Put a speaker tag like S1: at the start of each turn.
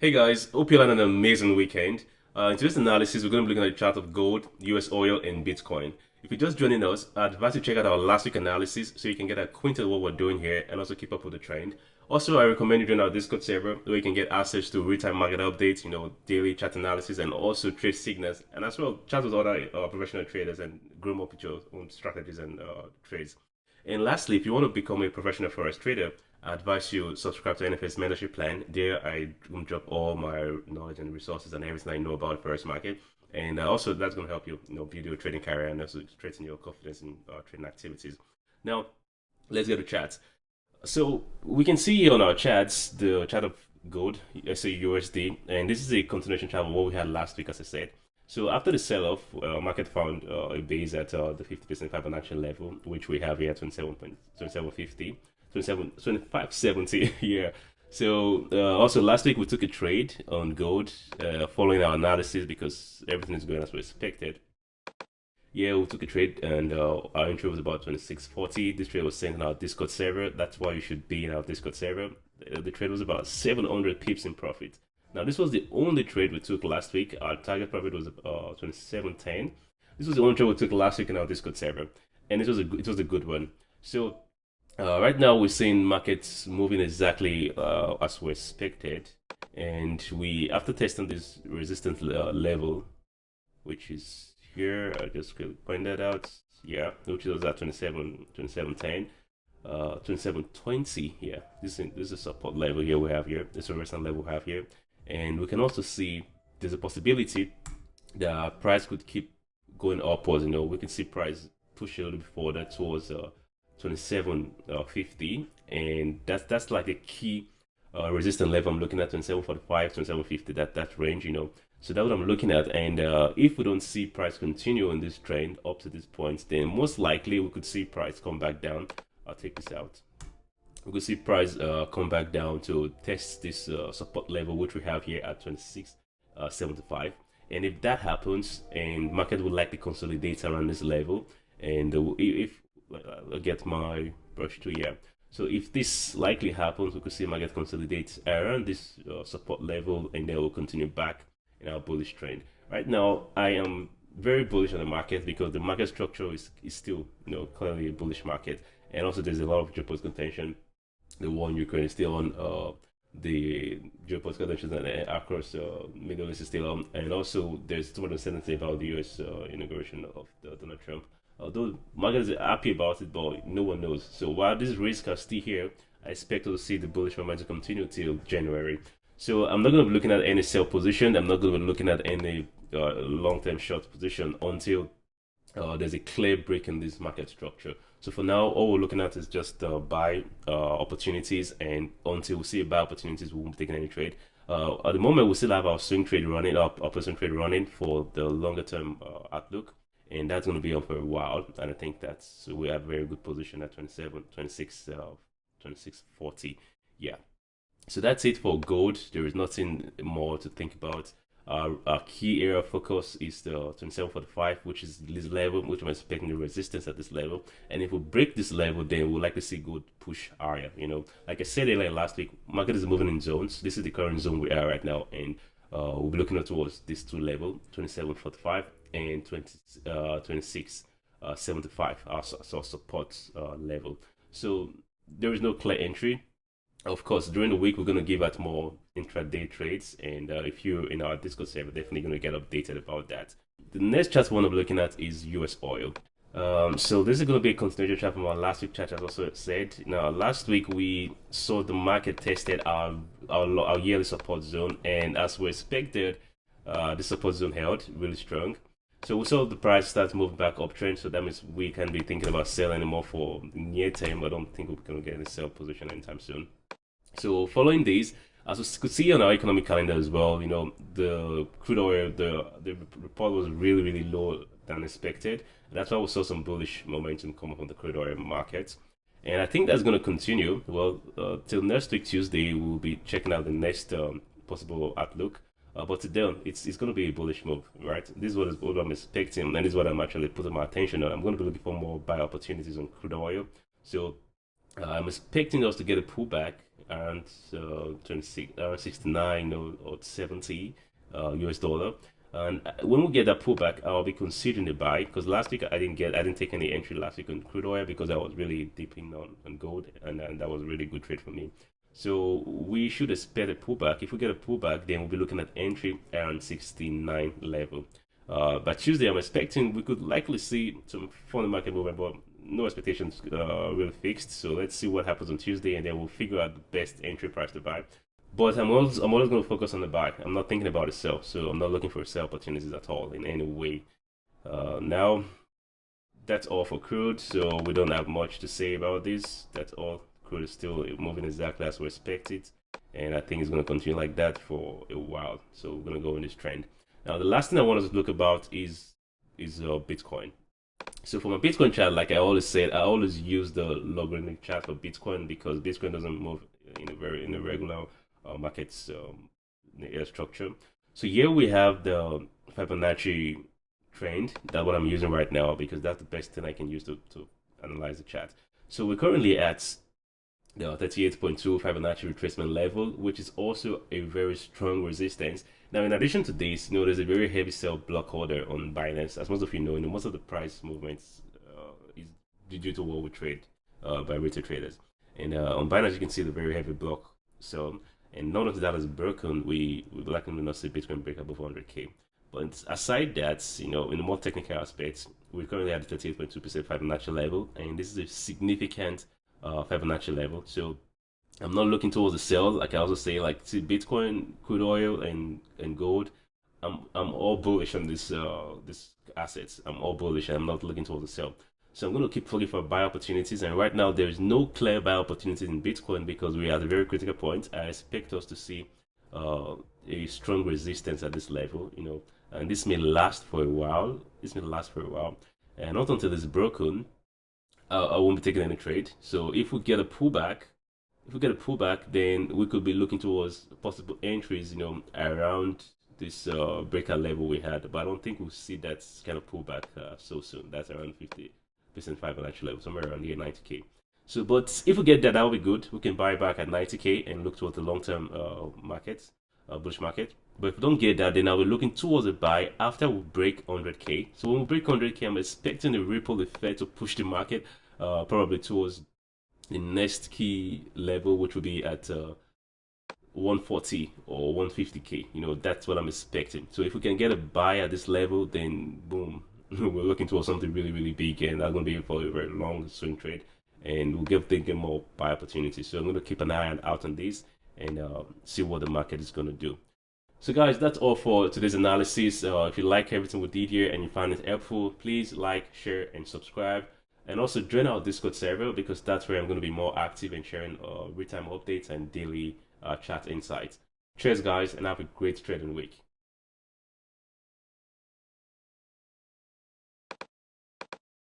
S1: Hey guys, hope you had an amazing weekend. In today's analysis, we're going to be looking at the chart of gold, US oil, and Bitcoin. If you're just joining us, I advise you check out our last week analysis so you can get acquainted with what we're doing here and also keep up with the trend. Also, I recommend you join our Discord server where you can get access to real-time market updates, daily chart analysis, and also trade signals, and as well chat with other professional traders and grow up with your own strategies and trades. And lastly, if you want to become a professional forex trader, I advise you subscribe to NFS mentorship plan. There, I drop all my knowledge and resources and everything I know about the forex market. And also, that's going to help you, build your trading career and also strengthen your confidence in trading activities. Now, let's get to charts. So we can see on our charts the chart of gold, XAU-USD, and this is a continuation chart of what we had last week, as I said. So after the sell-off, market found a base at the 50% Fibonacci level, which we have here at 27.2750, 2570 here. So also last week we took a trade on gold following our analysis because everything is going as we expected. Yeah, we took a trade and our entry was about 2640. This trade was sent on our Discord server. That's why you should be in our Discord server. The trade was about 700 pips in profit. Now, this was the only trade we took last week. Our target profit was 2710. This was the only trade we took last week in our Discord server, and it was a good one. So right now we're seeing markets moving exactly as we expected, and we after testing this resistance level, which is here, I just point that out. Yeah, which was at 2710. 2720 here. This is a support level here we have here. This is a resistance level we have here. And we can also see there's a possibility that price could keep going upwards. We can see price push a little bit further towards 2750, and that's like a key resistance level. I'm looking at 2745, 2750, that range. So that's what I'm looking at. And if we don't see price continue on this trend up to this point, then most likely we could see price come back down. I'll take this out. We could see price come back down to test this support level, which we have here at 26.75. And if that happens, and market will likely consolidate around this level, and if I'll get my brush to here. So if this likely happens, we could see market consolidate around this support level, and then we'll continue back in our bullish trend. Right now, I am very bullish on the market because the market structure is still, clearly a bullish market, and also there's a lot of geopolitical contention. The war in Ukraine is still on. The geopolitical tensions across Middle East is still on, and also there's too much uncertainty about the U.S. Inauguration of Donald Trump. Although markets are happy about it, but no one knows. So while these risks are still here, I expect to see the bullish momentum continue till January. So I'm not going to be looking at any sell position. I'm not going to be looking at any long-term short position until there's a clear break in this market structure. So for now, all we're looking at is just buy opportunities, and until we see buy opportunities, we won't be taking any trade. At the moment, we still have our swing trade running, our opposition trade running for the longer term outlook, and that's going to be on for a while. And I think so we have a very good position at 2640. Yeah. So that's it for gold. There is nothing more to think about. Our key area of focus is the 2745, which is this level, which I'm expecting the resistance at this level. And if we break this level, then we'll likely see gold push higher. Like I said earlier last week, market is moving in zones. This is the current zone we are right now, and we'll be looking towards these two levels, 2745 and 2675, our support level. So there is no clear entry. Of course, during the week, we're going to give out more intraday trades. And if you're in our Discord server, definitely going to get updated about that. The next chart one I'm looking at is US oil. So this is going to be a continuation chart from our last week chart, as also said. Now, last week, we saw the market tested our yearly support zone. And as we expected, the support zone held really strong. So we saw the price start moving back uptrend. So that means we can be thinking about selling anymore for near term. I don't think we're going to get in a sell position anytime soon. So following these, as we could see on our economic calendar as well, the crude oil, the report was really, really low than expected. That's why we saw some bullish momentum come up on the crude oil market. And I think that's going to continue. Well, till next week, Tuesday, we'll be checking out the next possible outlook. But then it's going to be a bullish move, right? This is what I'm expecting, and this is what I'm actually putting my attention on. I'm going to be looking for more buy opportunities on crude oil. So I'm expecting us to get a pullback around 26, around 69 or 70 US dollar. And when we get that pullback, I'll be considering a buy because last week I didn't take any entry last week on crude oil because I was really dipping on gold, and that was a really good trade for me. So we should expect a pullback. If we get a pullback, then we'll be looking at entry around 69 level. By Tuesday, I'm expecting we could likely see some further market movement, but no expectations really fixed. So let's see what happens on Tuesday, and then we'll figure out the best entry price to buy. But I'm always going to focus on the buy. I'm not thinking about a sell, so I'm not looking for sell opportunities at all in any way. Now, that's all for crude. So we don't have much to say about this. That's all. Crude is still moving exactly as we expected, and I think it's going to continue like that for a while. So we're going to go in this trend. Now, the last thing I want us to look about is Bitcoin. So for my Bitcoin chart, like I always said, I always use the logarithmic chart for Bitcoin because Bitcoin doesn't move in a regular market structure. So here we have the Fibonacci trend. That's what I'm using right now because that's the best thing I can use to analyze the chart. So we're currently at the 38.2 Fibonacci retracement level, which is also a very strong resistance. Now, in addition to this, there's a very heavy sell block order on Binance. As most of you know, most of the price movements is due to what we trade by retail traders. And on Binance, you can see the very heavy block sell. And none of that is broken. We likely will not see Bitcoin break above 100K. But aside that, in the more technical aspects, we're currently at the 38.2% Fibonacci level, and this is a significant Fibonacci level. So I'm not looking towards the sell. Like I also say, like see Bitcoin, crude oil, and gold. I'm all bullish on this assets. I'm all bullish. I'm not looking towards the sell. So I'm going to keep looking for buy opportunities. And right now there is no clear buy opportunities in Bitcoin because we're at a very critical point. I expect us to see a strong resistance at this level. And this may last for a while. And not until it's broken, I won't be taking any trade. So if we get a pullback, then we could be looking towards possible entries, around this breakout level we had. But I don't think we'll see that kind of pullback so soon. That's around 50% Fibonacci level, somewhere around here 90K. So, but if we get that, that'll be good. We can buy back at 90K and look towards the long-term bullish market. But if we don't get that, then I'll be looking towards a buy after we break 100K. So when we break 100K, I'm expecting a ripple effect to push the market probably towards the next key level, which will be at 140 or 150K. That's what I'm expecting. So if we can get a buy at this level, then boom, we're looking towards something really, really big, and that's going to be for a very long swing trade, and we'll get thinking more buy opportunities. So I'm going to keep an eye out on this and see what the market is going to do. So guys, that's all for today's analysis. If you like everything we did here and you find it helpful, please like, share, and subscribe. And also join our Discord server because that's where I'm going to be more active and sharing real-time updates and daily chat insights. Cheers guys, and have a great trading week.